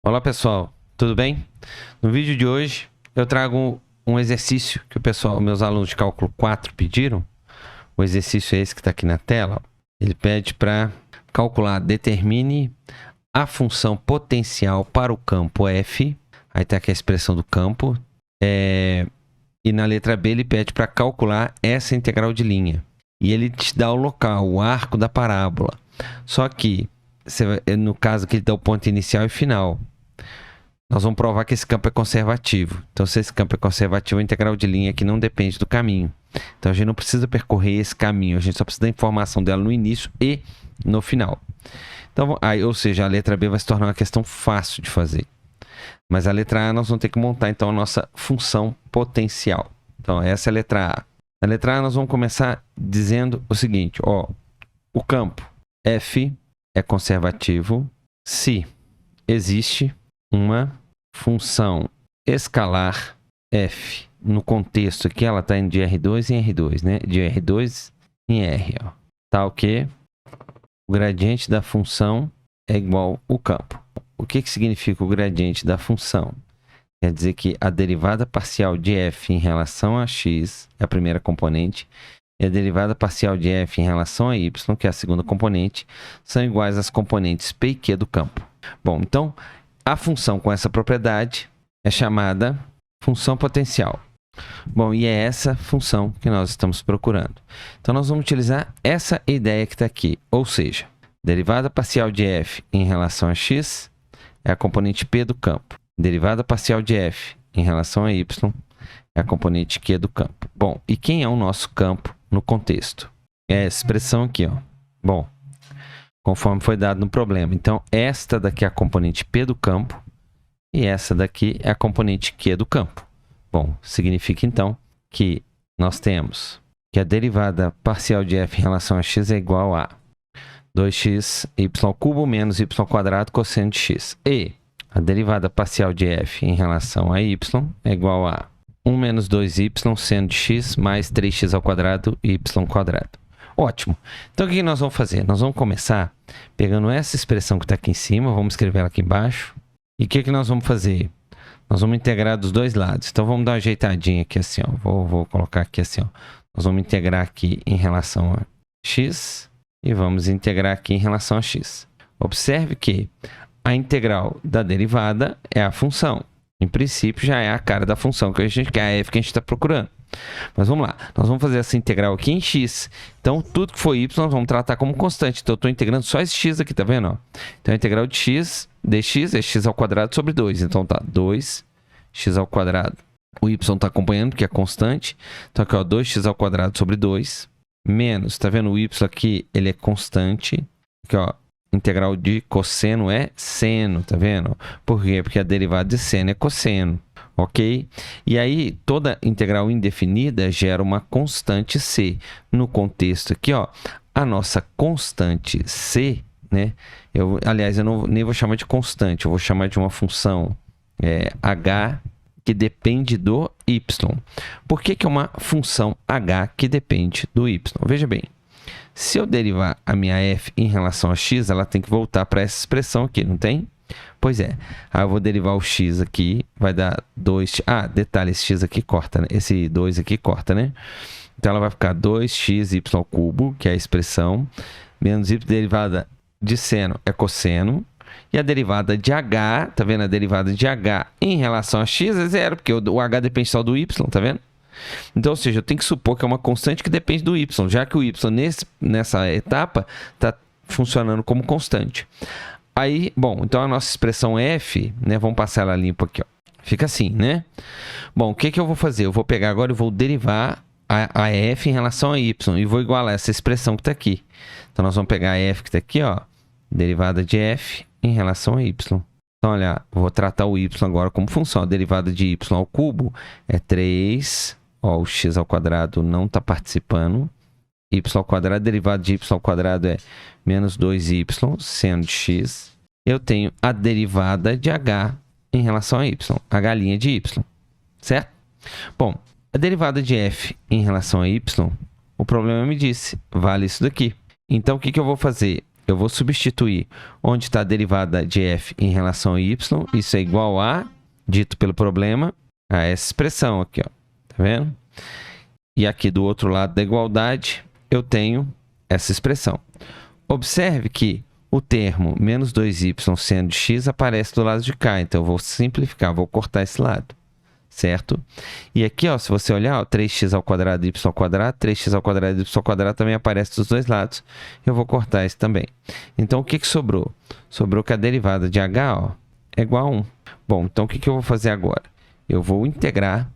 Olá pessoal, tudo bem? No vídeo de hoje eu trago um exercício que meus alunos de cálculo 4 pediram. O exercício é esse que está aqui na tela. Ele pede para calcular, determine a função potencial para o campo f. Aí está aqui a expressão do campo. E na letra B ele pede para calcular essa integral de linha. E ele te dá o local, o arco da parábola. Só que, no caso aqui, ele dá o ponto inicial e final. Nós vamos provar que esse campo é conservativo. Então, se esse campo é conservativo, a integral de linha aqui não depende do caminho. Então, a gente não precisa percorrer esse caminho. A gente só precisa da informação dela no início e no final. Então, ou seja, a letra B vai se tornar uma questão fácil de fazer. Mas a letra A nós vamos ter que montar, então, a nossa função potencial. Então, essa é a letra A. Na letra A, nós vamos começar dizendo o seguinte. O campo F é conservativo se existe uma função escalar f. No contexto aqui, ela está de R2 em R2, né? De R2 em R. Tá ok? O gradiente da função é igual ao campo. O que significa o gradiente da função? Quer dizer que a derivada parcial de f em relação a x é a primeira componente, e a derivada parcial de f em relação a y, que é a segunda componente, são iguais às componentes p e q do campo. Bom, então, a função com essa propriedade é chamada função potencial. Bom, e é essa função que nós estamos procurando. Então, nós vamos utilizar essa ideia que está aqui. Ou seja, derivada parcial de f em relação a x é a componente p do campo. Derivada parcial de f em relação a y é a componente q do campo. Bom, e quem é o nosso campo no contexto? É essa expressão aqui, ó. Bom, conforme foi dado no problema. Então, esta daqui é a componente P do campo e essa daqui é a componente Q do campo. Bom, significa então que nós temos que a derivada parcial de f em relação a x é igual a 2x y³ menos y² cosseno de x. E a derivada parcial de f em relação a y é igual a 1 menos 2y seno de x mais 3x² y². Ótimo. Então, o que nós vamos fazer? Nós vamos começar pegando essa expressão que está aqui em cima, vamos escrever ela aqui embaixo. E o que nós vamos fazer? Nós vamos integrar dos dois lados. Então, vamos dar uma ajeitadinha aqui assim, ó. Vou colocar aqui assim, ó. Nós vamos integrar aqui em relação a x e vamos integrar aqui em relação a x. Observe que a integral da derivada é a função. Em princípio, já é a cara da função que a gente quer, a f que a gente está procurando. Mas vamos lá, nós vamos fazer essa integral aqui em x. Então, tudo que for y, nós vamos tratar como constante. Então, eu estou integrando só esse x aqui, tá vendo? Ó? Então, a integral de x, dx, é x² sobre 2. Então, tá 2x². O y está acompanhando, que é constante. Então, aqui, ó, 2x² sobre 2. Menos, tá vendo? O y aqui, ele é constante. Aqui, ó, integral de cosseno é seno, tá vendo? Por quê? Porque a derivada de seno é cosseno. Ok? E aí, toda integral indefinida gera uma constante c. No contexto aqui, ó, a nossa constante c, né? Aliás, eu nem vou chamar de constante, eu vou chamar de uma função h que depende do y. Por que é uma função h que depende do y? Veja bem, se eu derivar a minha f em relação a x, ela tem que voltar para essa expressão aqui, não tem? Pois é. Aí eu vou derivar o x aqui, vai dar 2... Ah, detalhe, esse x aqui corta, né? Esse 2 aqui corta, né? Então, ela vai ficar 2xy³, que é a expressão, menos y, derivada de seno é cosseno, e a derivada de h, tá vendo? A derivada de h em relação a x é zero, porque o h depende só do y, tá vendo? Então, ou seja, eu tenho que supor que é uma constante que depende do y, já que o y nessa etapa está funcionando como constante. Aí, bom, então a nossa expressão f, né, vamos passar ela limpa aqui, ó. Fica assim, né? Bom, o que eu vou fazer? Eu vou pegar agora e vou derivar a f em relação a y e vou igualar essa expressão que está aqui. Então, nós vamos pegar a f que está aqui, ó, derivada de f em relação a y. Então, olha, vou tratar o y agora como função. A derivada de y² é 3, ó, o x² não está participando. Y², derivada de y² é menos 2y seno de x. Eu tenho a derivada de h em relação a y, h' de y, certo? Bom, a derivada de f em relação a y, o problema me disse, vale isso daqui. Então, o que eu vou fazer? eu vou substituir onde está a derivada de f em relação a y. Isso é igual a, dito pelo problema, a essa expressão aqui, ó. Tá vendo? E aqui do outro lado da igualdade, eu tenho essa expressão. Observe que o termo menos 2y seno de x aparece do lado de cá. Então, eu vou simplificar, vou cortar esse lado. Certo? E aqui, ó, se você olhar, ó, 3x ao quadrado, y ao quadrado, 3x ao quadrado, y ao quadrado também aparece dos dois lados. Eu vou cortar esse também. Então, o que que sobrou? Sobrou que a derivada de h, ó, é igual a 1. Bom, então o que que eu vou fazer agora? Eu vou integrar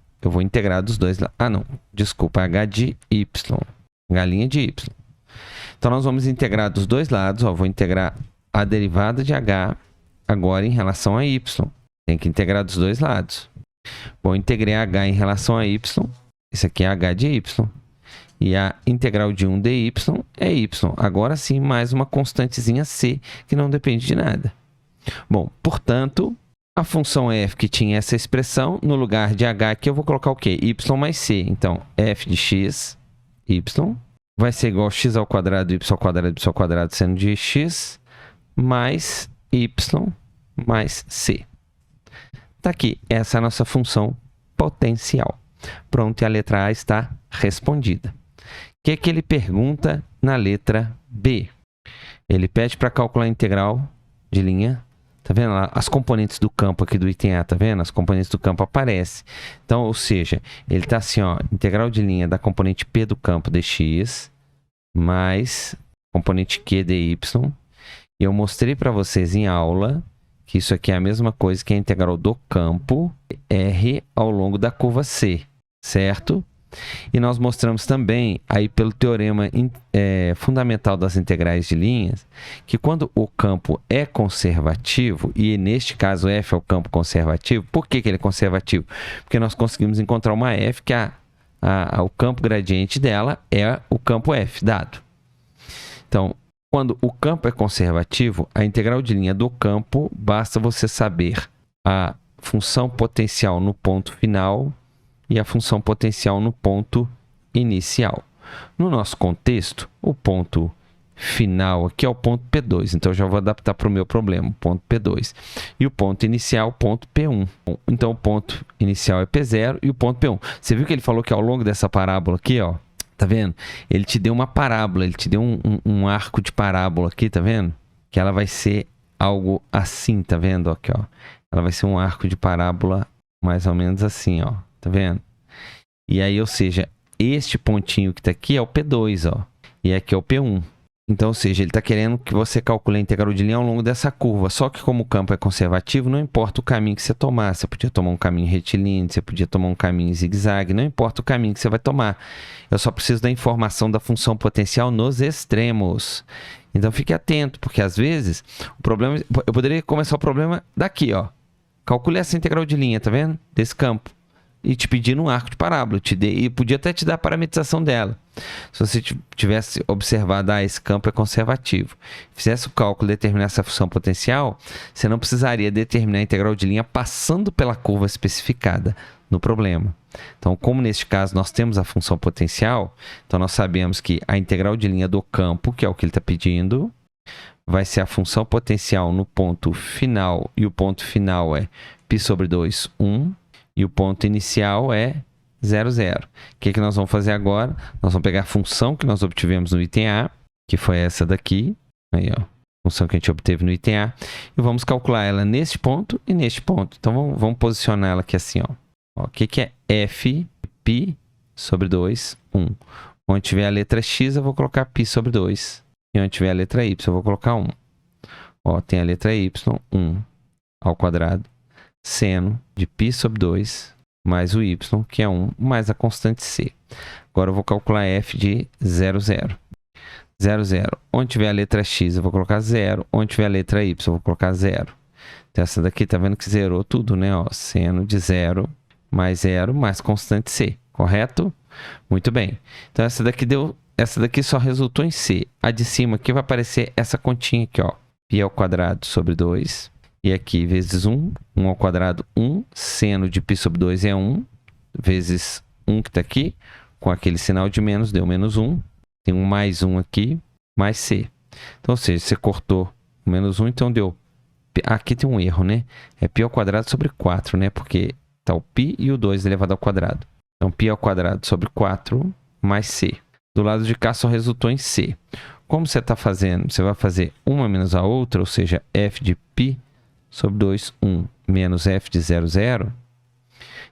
dos dois lados. Ah, não, desculpa, h de y. Galinha de y. Então, nós vamos integrar dos dois lados, ó, vou integrar a derivada de h agora em relação a y. Tem que integrar dos dois lados. Bom, integrei h em relação a y, isso aqui é h de y, e a integral de 1 dy é y. Agora sim, mais uma constantezinha c, que não depende de nada. Bom, portanto, a função f que tinha essa expressão, no lugar de h aqui eu vou colocar o quê? Y mais c. Então, f de x, y, vai ser igual a x ao quadrado, y ao quadrado, y ao quadrado, seno de x, mais y mais c. Está aqui, essa é a nossa função potencial. Pronto, e a letra A está respondida. O que é que ele pergunta na letra B? Ele pede para calcular a integral de linha. Tá vendo lá? As componentes do campo aqui do item A, tá vendo? As componentes do campo aparecem. Então, ou seja, ele está assim, ó, integral de linha da componente P do campo dx mais componente Q dy. E eu mostrei para vocês em aula que isso aqui é a mesma coisa que a integral do campo R ao longo da curva C, certo? E nós mostramos também, aí pelo teorema fundamental das integrais de linhas, que quando o campo é conservativo, e neste caso f é o campo conservativo, por que que ele é conservativo? Porque nós conseguimos encontrar uma f que o campo gradiente dela é o campo f dado. Então, quando o campo é conservativo, a integral de linha do campo, basta você saber a função potencial no ponto final e a função potencial no ponto inicial. No nosso contexto, o ponto final aqui é o ponto P2, então eu já vou adaptar para o meu problema, o ponto P2. E o ponto inicial, o ponto P1. Então, o ponto inicial é P0 e o ponto P1. Você viu que ele falou que ao longo dessa parábola aqui, ó, tá vendo? Ele te deu uma parábola, ele te deu um arco de parábola aqui, tá vendo? Que ela vai ser algo assim, tá vendo? Aqui, ó. Ela vai ser um arco de parábola mais ou menos assim, ó. Tá vendo? E aí, ou seja, este pontinho que tá aqui é o P2, ó. E aqui é o P1. Então, ou seja, ele está querendo que você calcule a integral de linha ao longo dessa curva. Só que como o campo é conservativo, não importa o caminho que você tomar. Você podia tomar um caminho retilíneo, você podia tomar um caminho zigue-zague. Não importa o caminho que você vai tomar. Eu só preciso da informação da função potencial nos extremos. Então, fique atento, porque às vezes o problema... Eu poderia começar o problema daqui, ó. Calcule essa integral de linha, tá vendo? Desse campo. E te pedir um arco de parábola. E podia até te dar a parametrização dela. Se você tivesse observado, esse campo é conservativo, fizesse o cálculo e determinasse a função potencial, você não precisaria determinar a integral de linha passando pela curva especificada no problema. Então, como neste caso nós temos a função potencial, então nós sabemos que a integral de linha do campo, que é o que ele está pedindo, vai ser a função potencial no ponto final, e o ponto final é π sobre 2, 1, e o ponto inicial é 0, 0. O que nós vamos fazer agora? Nós vamos pegar a função que nós obtivemos no item A, que foi essa daqui, aí, ó, função que a gente obteve no item A, e vamos calcular ela neste ponto e neste ponto. Então, vamos posicionar ela aqui assim, ó. O que é f π sobre 2, 1? Onde tiver a letra x, eu vou colocar π sobre 2. E onde tiver a letra y, eu vou colocar 1. Ó, tem a letra y, 1 ao quadrado, seno de π sobre 2, mais o y, que é 1, mais a constante c. Agora eu vou calcular f de 0, 0. 0, 0. Onde tiver a letra x, eu vou colocar 0. Onde tiver a letra y, eu vou colocar 0. Então, essa daqui, tá vendo que zerou tudo, né? Ó, seno de 0 mais constante c, correto? Muito bem. Então, essa daqui só resultou em c. A de cima aqui vai aparecer essa continha aqui, ó. π ao quadrado sobre 2. E aqui, vezes 1, 1 ao quadrado, 1. Seno de π sobre 2 é 1, vezes 1 que está aqui, com aquele sinal de menos, deu menos 1. Tem um mais 1 aqui, mais c. Então, ou seja, você cortou o menos 1, então deu... Aqui tem um erro, né? É π ao quadrado sobre 4, né? Porque tá o π e o 2 elevado ao quadrado. Então, π ao quadrado sobre 4 mais c. Do lado de cá só resultou em c. Como você está fazendo? Você vai fazer uma menos a outra, ou seja, f de π sobre 2, 1 menos f de 0, 0.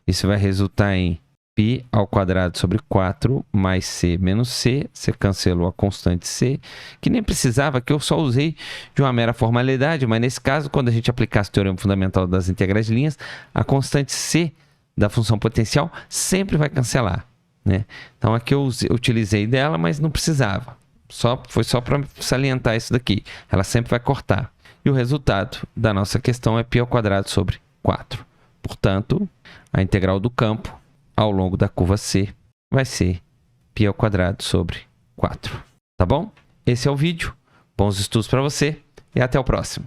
Isso vai resultar em π ao quadrado sobre 4 mais c menos c. Você cancelou a constante c, que nem precisava, que eu só usei de uma mera formalidade, mas nesse caso, quando a gente aplicasse o teorema fundamental das integrais de linhas, a constante c da função potencial sempre vai cancelar, né? Então, aqui eu utilizei dela, mas não precisava. Foi só para salientar isso daqui. Ela sempre vai cortar. E o resultado da nossa questão é π ao quadrado sobre 4. Portanto, a integral do campo ao longo da curva C vai ser π ao quadrado sobre 4. Tá bom? Esse é o vídeo. Bons estudos para você e até o próximo.